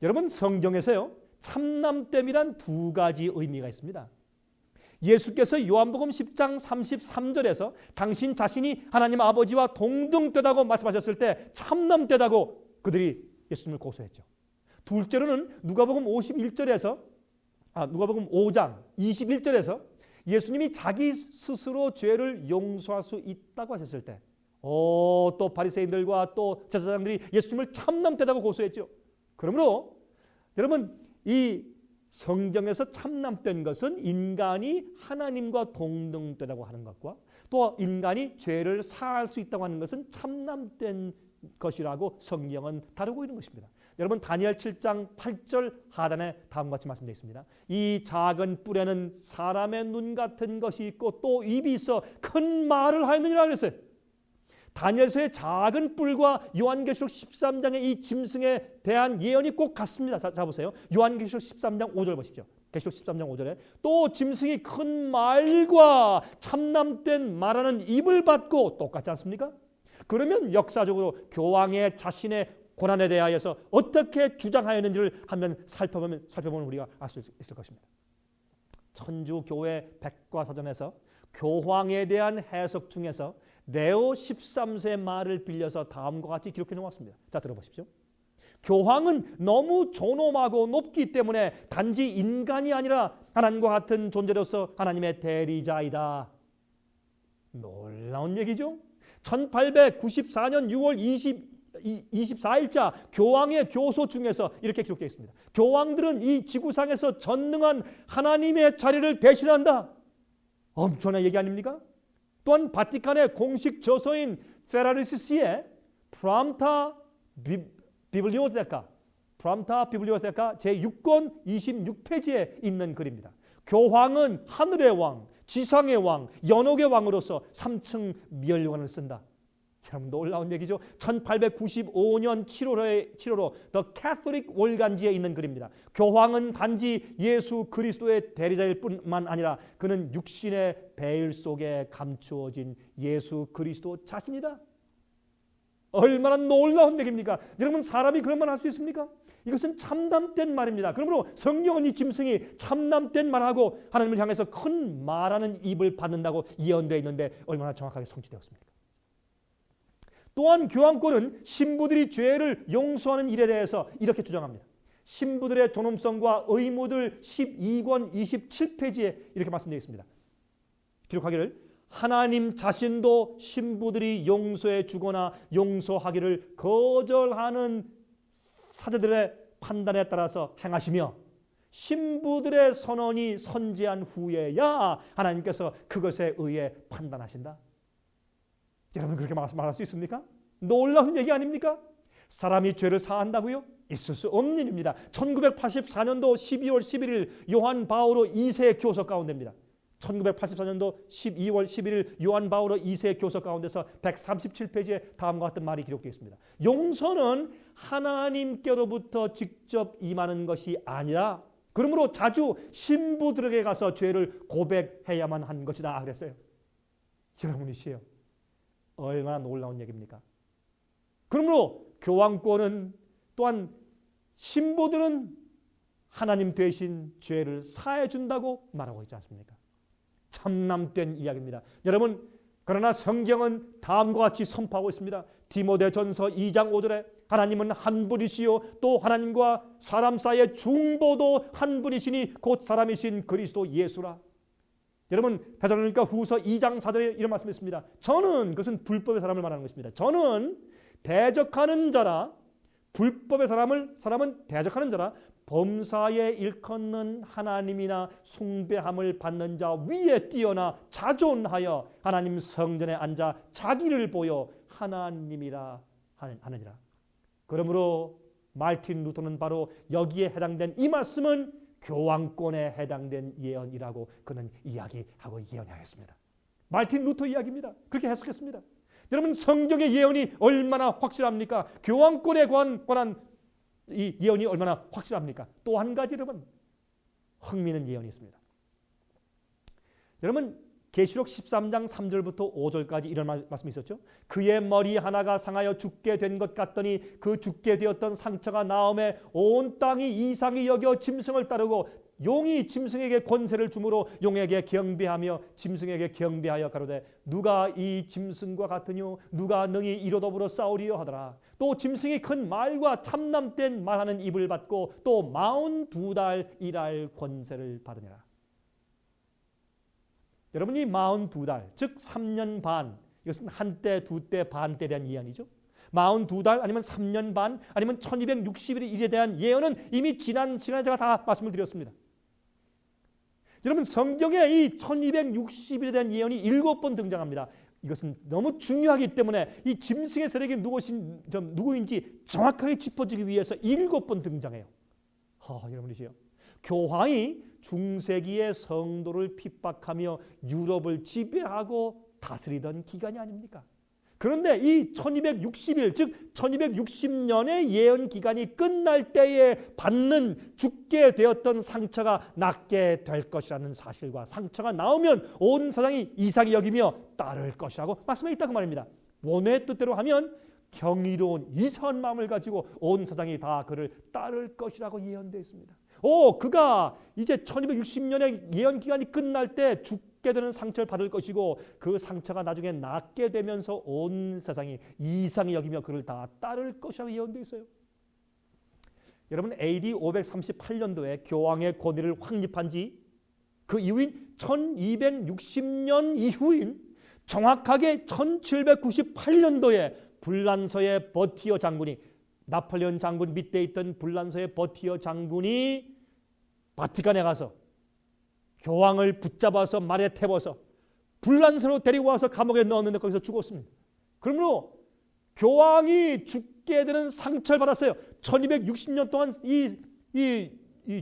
여러분, 성경에서요 참남됨이란 두 가지 의미가 있습니다. 예수께서 요한복음 10장 33절에서 당신 자신이 하나님 아버지와 동등되다고 말씀하셨을 때 참남되다고 그들이 예수님을 고소했죠. 둘째로는 누가복음 51절에서 누가복음 5장 21절에서 예수님이 자기 스스로 죄를 용서할 수 있다고 하셨을 때 또 바리새인들과 또 제사장들이 예수님을 참남되다고 고소했죠. 그러므로 여러분, 이 성경에서 참남된 것은 인간이 하나님과 동등되다고 하는 것과 또 인간이 죄를 사할 수 있다고 하는 것은 참남된 것이라고 성경은 다루고 있는 것입니다. 여러분, 다니엘 7장 8절 하단에 다음과 같이 말씀되어 있습니다. 이 작은 뿔에는 사람의 눈 같은 것이 있고 또 입이 있어 큰 말을 하였느니라 그랬어요. 다니엘서의 작은 뿔과 요한계시록 13장의 이 짐승에 대한 예언이 꼭 같습니다. 자 보세요. 요한계시록 13장 5절 보십시오. 계시록 13장 5절에 또 짐승이 큰 말과 참남된 말하는 입을 받고 똑같지 않습니까? 그러면 역사적으로 교황의 자신의 고난에 대하여서 어떻게 주장하였는지를 한번 살펴보면 우리가 알 수 있을 것입니다. 천주교회 백과사전에서 교황에 대한 해석 중에서 레오 13세의 말을 빌려서 다음과 같이 기록해 놓았습니다. 자, 들어보십시오. 교황은 너무 존엄하고 높기 때문에 단지 인간이 아니라 하나님과 같은 존재로서 하나님의 대리자이다. 놀라운 얘기죠. 1894년 6월 24일자 교황의 교소 중에서 이렇게 기록되어 있습니다. 교황들은 이 지구상에서 전능한 하나님의 자리를 대신한다. 엄청난 얘기 아닙니까? 또한 바티칸의 공식 저서인 페라리시스의 프람타 비블리오테카 제6권 26페이지에 있는 글입니다. 교황은 하늘의 왕, 지상의 왕, 연옥의 왕으로서 3층 멸류관을 쓴다. 참 놀라운 얘기죠. 1895년 7월호 The Catholic 월간지에 있는 글입니다. 교황은 단지 예수 그리스도의 대리자일 뿐만 아니라 그는 육신의 베일 속에 감추어진 예수 그리스도 자신이다. 얼마나 놀라운 얘기입니까? 여러분, 사람이 그런 말 할 수 있습니까? 이것은 참담된 말입니다. 그러므로 성령은 이 짐승이 참담된 말하고 하나님을 향해서 큰 말하는 입을 받는다고 예언되어 있는데 얼마나 정확하게 성취되었습니까? 또한 교황권은 신부들이 죄를 용서하는 일에 대해서 이렇게 주장합니다. 신부들의 존엄성과 의무들 12권 27페이지에 이렇게 말씀되어 있습니다. 기록하기를 하나님 자신도 신부들이 용서해 주거나 용서하기를 거절하는 사제들의 판단에 따라서 행하시며 신부들의 선언이 선지한 후에야 하나님께서 그것에 의해 판단하신다. 여러분, 그렇게 말할 수 있습니까? 놀라운 얘기 아닙니까? 사람이 죄를 사한다고요? 있을 수 없는 일입니다. 1984년도 12월 11일 요한 바오로 2세 교서 가운데입니다. 1984년도 12월 11일 요한 바오로 2세 교서 가운데서 137페이지에 다음과 같은 말이 기록되어 있습니다. 용서는 하나님께로부터 직접 임하는 것이 아니라 그러므로 자주 신부들에게 가서 죄를 고백해야만 한 것이다 그랬어요. 여러분이시여, 얼마나 놀라운 얘기입니까? 그러므로 교황권은 또한 신부들은 하나님 대신 죄를 사해 준다고 말하고 있지 않습니까? 참남된 이야기입니다. 여러분, 그러나 성경은 다음과 같이 선포하고 있습니다. 디모데전서 2장 5절에 하나님은 한 분이시요 또 하나님과 사람 사이의 중보도 한 분이시니 곧 사람이신 그리스도 예수라. 여러분, 데살로니가 후서 2장 4절에 이런 말씀이 있습니다. 저는, 그것은 불법의 사람을 말하는 것입니다. 저는 대적하는 자라, 불법의 사람은 대적하는 자라 범사에 일컫는 하나님이나 숭배함을 받는 자 위에 뛰어나 자존하여 하나님 성전에 앉아 자기를 보여 하나님이라 하느니라. 그러므로 말틴 루터는 바로 여기에 해당된 이 말씀은 교황권에 해당된 예언이라고 그는 이야기하고 예언하였습니다. 말틴 루터 이야기입니다. 그렇게 해석했습니다. 여러분, 성경의 예언이 얼마나 확실합니까? 교황권에 관한 이 예언이 얼마나 확실합니까? 또 한 가지 여러분, 흥미있는 예언이 있습니다. 여러분, 계시록 13장 3절부터 5절까지 이런 말씀이 있었죠. 그의 머리 하나가 상하여 죽게 된 것 같더니 그 죽게 되었던 상처가 나음에 온 땅이 이상히 여겨 짐승을 따르고 용이 짐승에게 권세를 주므로 용에게 경배하며 짐승에게 경배하여 가로되 누가 이 짐승과 같으뇨 누가 능히 이로 더불어 싸우리요 하더라. 또 짐승이 큰 말과 참남된 말하는 입을 받고 또 42달 일할 권세를 받으니라. 여러분이 42달 즉 3년 반, 이것은 한때 두때 반때에 대한 예언이죠. 42달 아니면 3년 반 아니면 1260일에 대한 예언은 이미 지난 시간에 제가 다 말씀을 드렸습니다. 여러분, 성경에 이 1260일에 대한 예언이 7번 등장합니다. 이것은 너무 중요하기 때문에 이 짐승의 세력이 누구인지 정확하게 짚어주기 위해서 7번 등장해요. 여러분이시요, 교황이 중세기의 성도를 핍박하며 유럽을 지배하고 다스리던 기간이 아닙니까? 그런데 이 1260일 즉 1260년의 예언 기간이 끝날 때에 받는 죽게 되었던 상처가 낫게 될 것이라는 사실과 상처가 나오면 온 세상이 이상히 여기며 따를 것이라고 말씀해 있다고 말입니다. 원의 뜻대로 하면 경이로운 이상한 마음을 가지고 온 세상이 다 그를 따를 것이라고 예언되어 있습니다. 그가 이제 1260년의 예언 기간이 끝날 때 죽게 되는 상처를 받을 것이고 그 상처가 나중에 낫게 되면서 온 세상이 이상히 여기며 그를 다 따를 것이라고 예언되어 있어요. 여러분, AD 538년도에 교황의 권위를 확립한 지 그 이후인 1260년 이후인 정확하게 1798년도에 불란서의 버티어 장군이, 나폴레온 장군 밑에 있던 불란서의 버티어 장군이 바티칸에 가서 교황을 붙잡아서 말에 태워서 불란서로 데리고 와서 감옥에 넣었는데 거기서 죽었습니다. 그러므로 교황이 죽게 되는 상처를 받았어요. 1260년 동안 이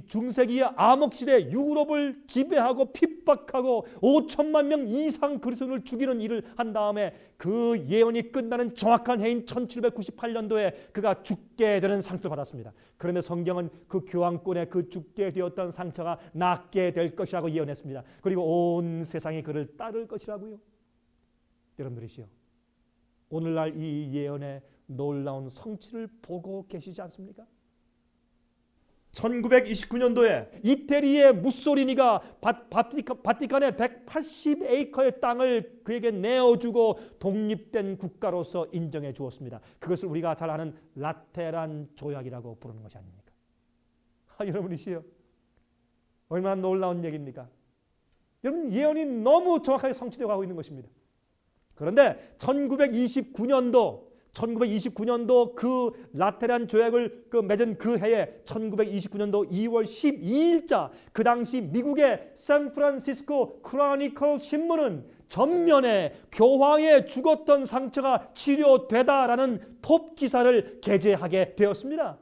중세기의 암흑시대 유럽을 지배하고 핍박하고 5천만 명 이상 그리스도인을 죽이는 일을 한 다음에 그 예언이 끝나는 정확한 해인 1798년도에 그가 죽게 되는 상처를 받았습니다. 그런데 성경은 그 교황권의 그 죽게 되었던 상처가 낫게 될 것이라고 예언했습니다. 그리고 온 세상이 그를 따를 것이라고요. 여러분들이시여, 오늘날 이 예언의 놀라운 성취를 보고 계시지 않습니까? 1929년도에 이태리의 무소리니가 바티칸의 180에이커의 땅을 그에게 내어주고 독립된 국가로서 인정해 주었습니다. 그것을 우리가 잘 아는 라테란 조약이라고 부르는 것이 아닙니까? 여러분이시여, 얼마나 놀라운 얘기입니까? 여러분, 예언이 너무 정확하게 성취되어 가고 있는 것입니다. 그런데 1929년도 그 라테란 조약을 맺은 그 해에 1929년도 2월 12일자 그 당시 미국의 샌프란시스코 크로니클 신문은 전면에 교황의 죽었던 상처가 치료되다라는 톱 기사를 게재하게 되었습니다.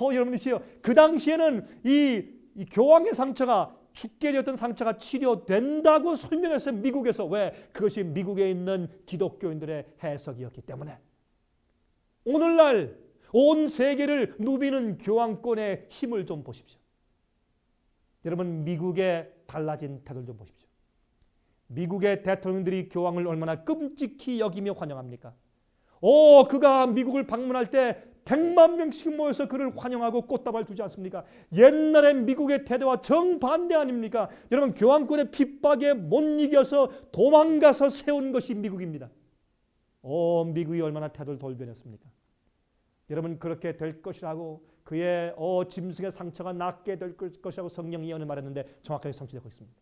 여러분이시여, 그 당시에는 이 교황의 상처가 죽게 되었던 상처가 치료된다고 설명했어요. 미국에서. 왜? 그것이 미국에 있는 기독교인들의 해석이었기 때문에. 오늘날 온 세계를 누비는 교황권의 힘을 좀 보십시오. 여러분, 미국의 달라진 태도를 좀 보십시오. 미국의 대통령들이 교황을 얼마나 끔찍히 여기며 환영합니까? 그가 미국을 방문할 때 100만 명씩 모여서 그를 환영하고 꽃다발 두지 않습니까? 옛날에 미국의 태도와 정반대 아닙니까? 여러분, 교황권의 핍박에 못 이겨서 도망가서 세운 것이 미국입니다. 미국이 얼마나 태도를 돌변했습니까? 여러분, 그렇게 될 것이라고 그의 짐승의 상처가 낫게 될 것이라고 성령 예언을 말했는데 정확하게 성취되고 있습니다.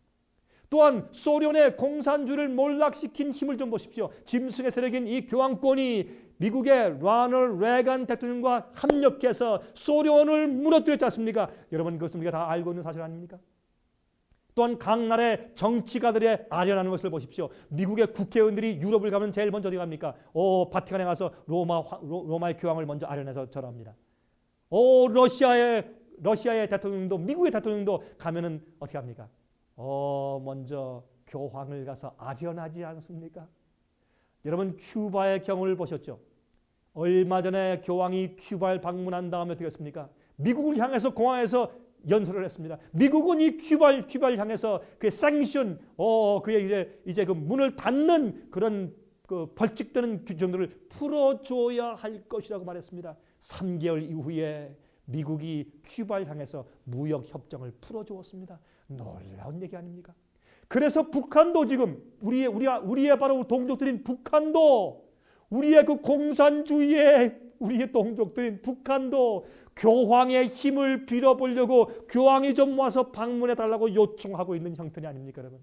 또한 소련의 공산주의를 몰락시킨 힘을 좀 보십시오. 짐승의 세력인 이 교황권이 미국의 로널드 레간 대통령과 합력해서 소련을 무너뜨렸지 않습니까? 여러분, 그것은 우리가 다 알고 있는 사실 아닙니까? 또한 각 나라의 정치가들의 아련하는 것을 보십시오. 미국의 국회의원들이 유럽을 가면 제일 먼저 어디 갑니까? 바티칸에 가서 로마의 교황을 먼저 아련해서 절합니다. 러시아의 대통령도, 미국의 대통령도 가면은 어떻게 합니까? 먼저 교황을 가서 아련하지 않습니까? 여러분, 큐바의 경우를 보셨죠? 얼마 전에 교황이 큐바를 방문한 다음에 어떻게 했습니까? 미국을 향해서 공항에서 연설을 했습니다. 미국은 이 큐바를 향해서 그 생션, 그의 이제 그 문을 닫는 그런 그 벌칙되는 규정들을 풀어줘야 할 것이라고 말했습니다. 3개월 이후에 미국이 큐바를 향해서 무역 협정을 풀어주었습니다. 놀라운 얘기 아닙니까? 그래서 북한도 지금 우리의 바로 동족들인 북한도, 우리의 그 공산주의의 우리의 동족들인 북한도 교황의 힘을 빌어보려고 교황이 좀 와서 방문해 달라고 요청하고 있는 형편이 아닙니까, 여러분?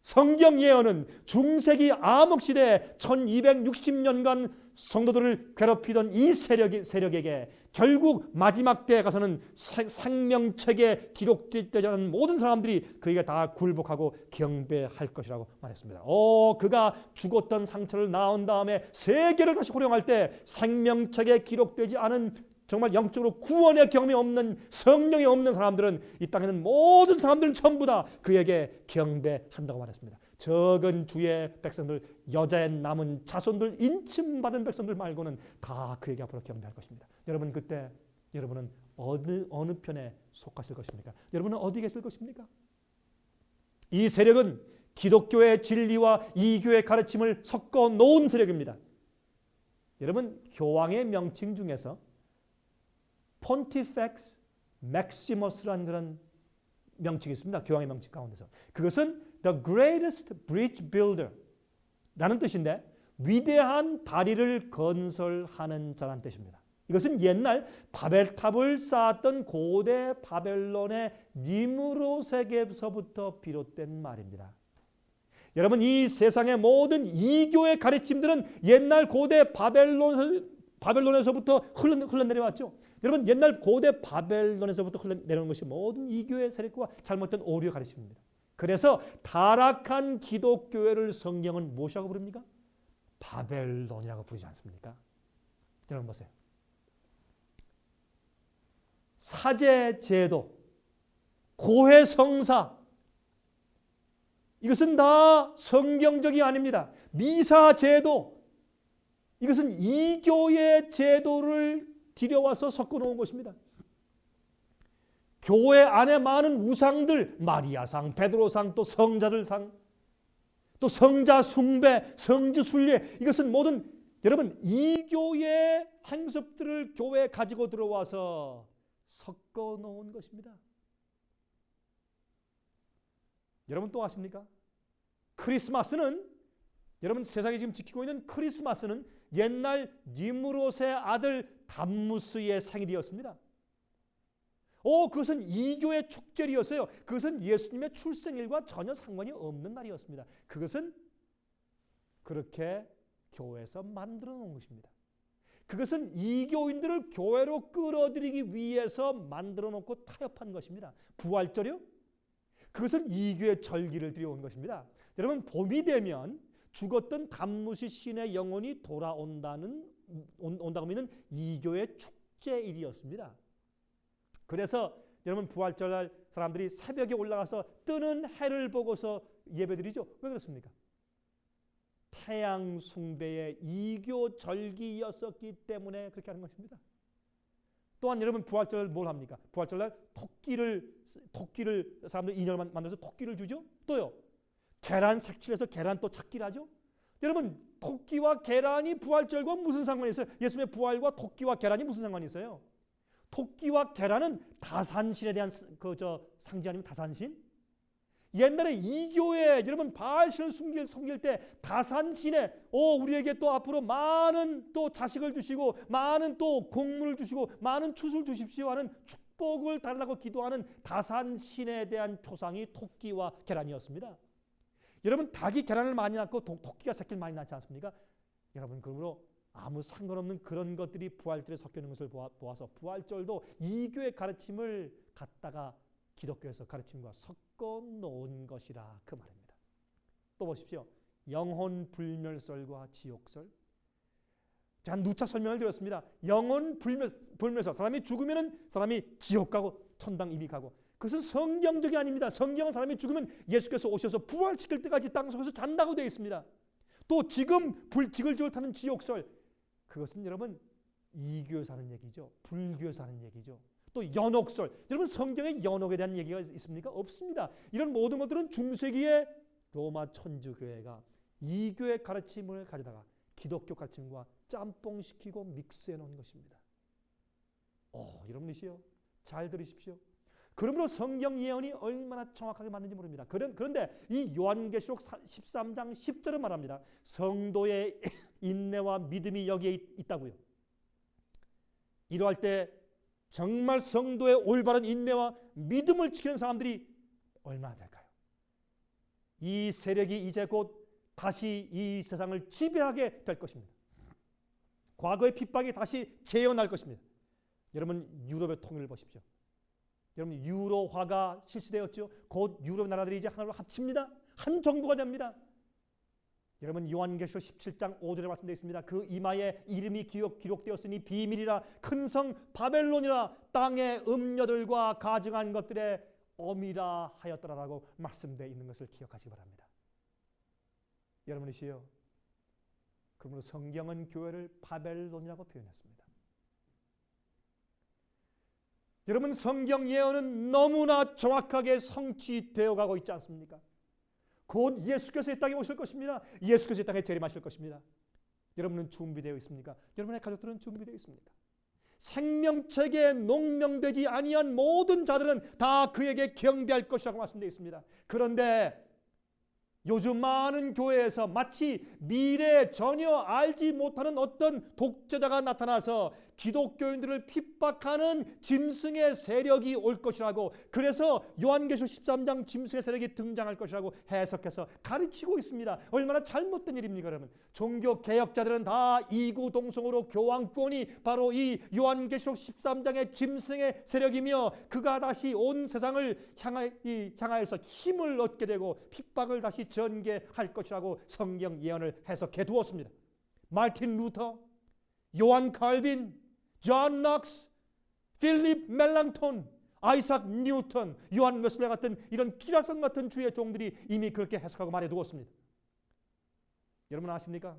성경 예언은 중세기 암흑시대 1260년간 성도들을 괴롭히던 이 세력에게 결국 마지막 때에 가서는 생명책에 기록되지 않은 모든 사람들이 그에게 다 굴복하고 경배할 것이라고 말했습니다. 그가 죽었던 상처를 낳은 다음에 세계를 다시 호령할 때 생명책에 기록되지 않은 정말 영적으로 구원의 경험이 없는, 성령이 없는 사람들은, 이 땅에 있는 모든 사람들은 전부 다 그에게 경배한다고 말했습니다. 적은 주의 백성들, 여자의 남은 자손들, 인침받은 백성들 말고는 다 그에게 앞으로 경배할 것입니다. 여러분, 그때 여러분은 어느 편에 속하실 것입니까? 여러분은 어디 계실 것입니까? 이 세력은 기독교의 진리와 이교의 가르침을 섞어 놓은 세력입니다. 여러분, 교황의 명칭 중에서 Pontifex Maximus라는 그런 명칭이 있습니다. 교황의 명칭 가운데서. 그것은 The Greatest Bridge Builder 라는 뜻인데 위대한 다리를 건설하는 자라는 뜻입니다. 이것은 옛날 바벨탑을 쌓았던 고대 바벨론의 니므롯에게서부터 비롯된 말입니다. 여러분, 이 세상의 모든 이교의 가르침들은 옛날 고대 바벨론에서부터 흘러내려왔죠. 여러분, 옛날 고대 바벨론에서부터 흘러내려온 것이 모든 이교의 세력과 잘못된 오류의 가르침입니다. 그래서 타락한 기독교회를 성경은 무엇이라고 부릅니까? 바벨론이라고 부르지 않습니까? 여러분 보세요. 사제 제도, 고해 성사, 이것은 다 성경적이 아닙니다. 미사 제도, 이것은 이교의 제도를 들여와서 섞어놓은 것입니다. 교회 안에 많은 우상들, 마리아상, 베드로상, 또 성자들상, 또 성자 숭배, 성지 순례, 이것은 모든 여러분 이교의 행습들을 교회에 가지고 들어와서 섞어놓은 것입니다. 여러분 또 아십니까? 크리스마스는, 여러분 세상이 지금 지키고 있는 크리스마스는 옛날 니므롯의 아들 담무스의 생일이었습니다. 그것은 이교의 축제였어요. 그것은 예수님의 출생일과 전혀 상관이 없는 날이었습니다. 그것은 그렇게 교회에서 만들어 놓은 것입니다. 그것은 이교인들을 교회로 끌어들이기 위해서 만들어 놓고 타협한 것입니다. 부활절이요? 그것은 이교의 절기를 들여온 것입니다. 여러분, 봄이 되면 죽었던 담무시 신의 영혼이 온다고 믿는 이교의 축제일이었습니다. 그래서 여러분 부활절날 사람들이 새벽에 올라가서 뜨는 해를 보고서 예배드리죠. 왜 그렇습니까? 태양 숭배의 이교 절기였었기 때문에 그렇게 하는 것입니다. 또한 여러분 부활절 뭘 합니까? 부활절날 토끼를 사람들 인형을 만들어서 토끼를 주죠. 또요, 계란 색칠해서 계란 또 찾기를 하죠. 여러분, 토끼와 계란이 부활절과 무슨 상관이 있어요? 예수님의 부활과 토끼와 계란이 무슨 상관이 있어요? 토끼와 계란은 다산신에 대한 상징 아니면 다산신? 옛날에 이교회 여러분 바알신을 섬길 때 다산신에 우리에게 또 앞으로 많은 또 자식을 주시고 많은 또 곡물을 주시고 많은 추수를 주십시오 하는 축복을 달라고 기도하는 다산신에 대한 표상이 토끼와 계란이었습니다. 여러분, 닭이 계란을 많이 낳고 토끼가 새끼를 많이 낳지 않습니까? 여러분, 그러므로 아무 상관없는 그런 것들이 부활절에 섞여 있는 것을 보아서 부활절도 이교의 가르침을 갖다가 기독교에서 가르침과 섞어 놓은 것이라 그 말입니다. 또 보십시오. 영혼 불멸설과 지옥설. 제가 누차 설명을 드렸습니다. 영혼 불멸설, 사람이 죽으면 사람이 지옥 가고 천당 이미 가고, 그것은 성경적이 아닙니다. 성경은 사람이 죽으면 예수께서 오셔서 부활시킬 때까지 땅속에서 잔다고 되어 있습니다. 또 지금 지글지글 타는 지옥설, 그것은 여러분 이교에서 하는 얘기죠. 불교에서 하는 얘기죠. 또 연옥설, 여러분 성경에 연옥에 대한 얘기가 있습니까? 없습니다. 이런 모든 것들은 중세기의 로마 천주교회가 이교의 가르침을 가져다가 기독교 가르침과 짬뽕시키고 믹스해 놓은 것입니다. 여러분이시여 잘 들으십시오. 그러므로 성경 예언이 얼마나 정확하게 맞는지 모릅니다. 그런데 이 요한계시록 13장 10절은 말합니다. 성도의 인내와 믿음이 여기에 있다고요. 이러할 때 정말 성도의 올바른 인내와 믿음을 지키는 사람들이 얼마나 될까요? 이 세력이 이제 곧 다시 이 세상을 지배하게 될 것입니다. 과거의 핍박이 다시 재현할 것입니다. 여러분, 유럽의 통일을 보십시오. 여러분, 유로화가 실시되었죠. 곧 유럽 나라들이 이제 하나로 합칩니다. 한 정부가 됩니다. 여러분, 요한계시록 17장 5절에 말씀되어 있습니다. 그 이마에 이름이 기록되었으니 비밀이라 큰 성 바벨론이라 땅의 음녀들과 가증한 것들의 어미라 하였더라라고 말씀되어 있는 것을 기억하시기 바랍니다. 여러분이시여, 그러므로 성경은 교회를 바벨론이라고 표현했습니다. 여러분, 성경 예언은 너무나 정확하게 성취되어 가고 있지 않습니까? 곧 예수께서 이 땅에 오실 것입니다. 예수께서 이 땅에 재림하실 것입니다. 여러분은 준비되어 있습니까? 여러분의 가족들은 준비되어 있습니까? 생명책에 농명되지 아니한 모든 자들은 다 그에게 경배할 것이라고 말씀되어 있습니다. 그런데 요즘 많은 교회에서 마치 미래에 전혀 알지 못하는 어떤 독재자가 나타나서 기독교인들을 핍박하는 짐승의 세력이 올 것이라고, 그래서 요한계시록 13장 짐승의 세력이 등장할 것이라고 해석해서 가르치고 있습니다. 얼마나 잘못된 일입니까, 여러분? 종교 개혁자들은 다 이구동성으로 교황권이 바로 이 요한계시록 13장의 짐승의 세력이며, 그가 다시 온 세상을 향하여서 힘을 얻게 되고 핍박을 다시 전개할 것이라고 성경 예언을 해석해 두었습니다. 마틴 루터, 요한 칼빈, 존 넉스, 필립 멜랑톤, 아이삭 뉴턴, 요한 웨슬리 같은 이런 기라성 같은 주의 종들이 이미 그렇게 해석하고 말해 두었습니다. 여러분 아십니까?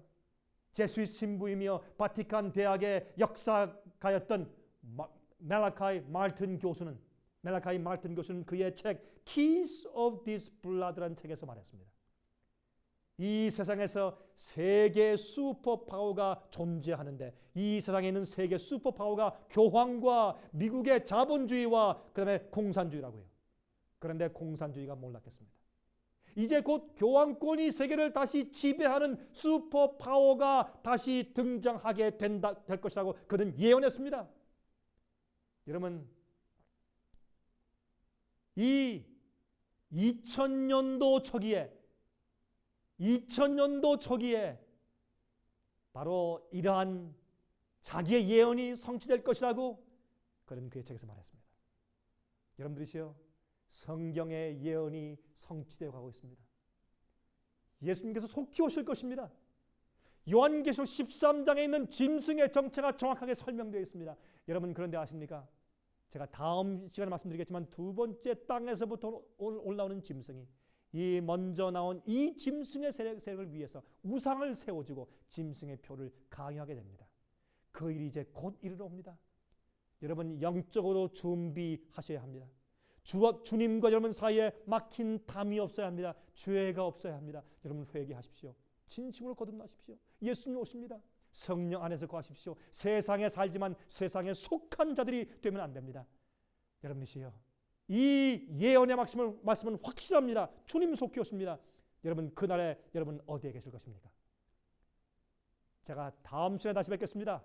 제수잇 신부이며 바티칸 대학의 역사가였던 멜라카이 말튼 교수는 그의 책 Keys of this Blood라는 책에서 말했습니다. 이 세상에서 세계 슈퍼파워가 존재하는데, 이 세상에 있는 세계 슈퍼파워가 교황과 미국의 자본주의와 그 다음에 공산주의라고 해요. 그런데 공산주의가 몰랐겠습니다. 이제 곧 교황권이 세계를 다시 지배하는 슈퍼파워가 다시 등장하게 될 것이라고 그는 예언했습니다. 여러분, 이 2000년도 초기에 바로 이러한 자기의 예언이 성취될 것이라고 그는 그의 책에서 말했습니다. 여러분들이시여, 성경의 예언이 성취되어 가고 있습니다. 예수님께서 속히 오실 것입니다. 요한계시록 13장에 있는 짐승의 정체가 정확하게 설명되어 있습니다. 여러분, 그런데 아십니까? 제가 다음 시간에 말씀드리겠지만 두 번째 땅에서부터 올라오는 짐승이, 이 먼저 나온 이 짐승의 세력을 위해서 우상을 세워주고 짐승의 표를 강요하게 됩니다. 그 일이 이제 곧 이르러 옵니다. 여러분, 영적으로 준비하셔야 합니다. 주님과 여러분 사이에 막힌 담이 없어야 합니다. 죄가 없어야 합니다. 여러분, 회개하십시오. 진심으로 거듭나십시오. 예수님 오십니다. 성령 안에서 거하십시오. 세상에 살지만 세상에 속한 자들이 되면 안 됩니다. 여러분이시여, 이 예언의 말씀은 확실합니다. 주님 속히 오십니다. 여러분, 그날에 여러분 어디에 계실 것입니까? 제가 다음 시간에 다시 뵙겠습니다.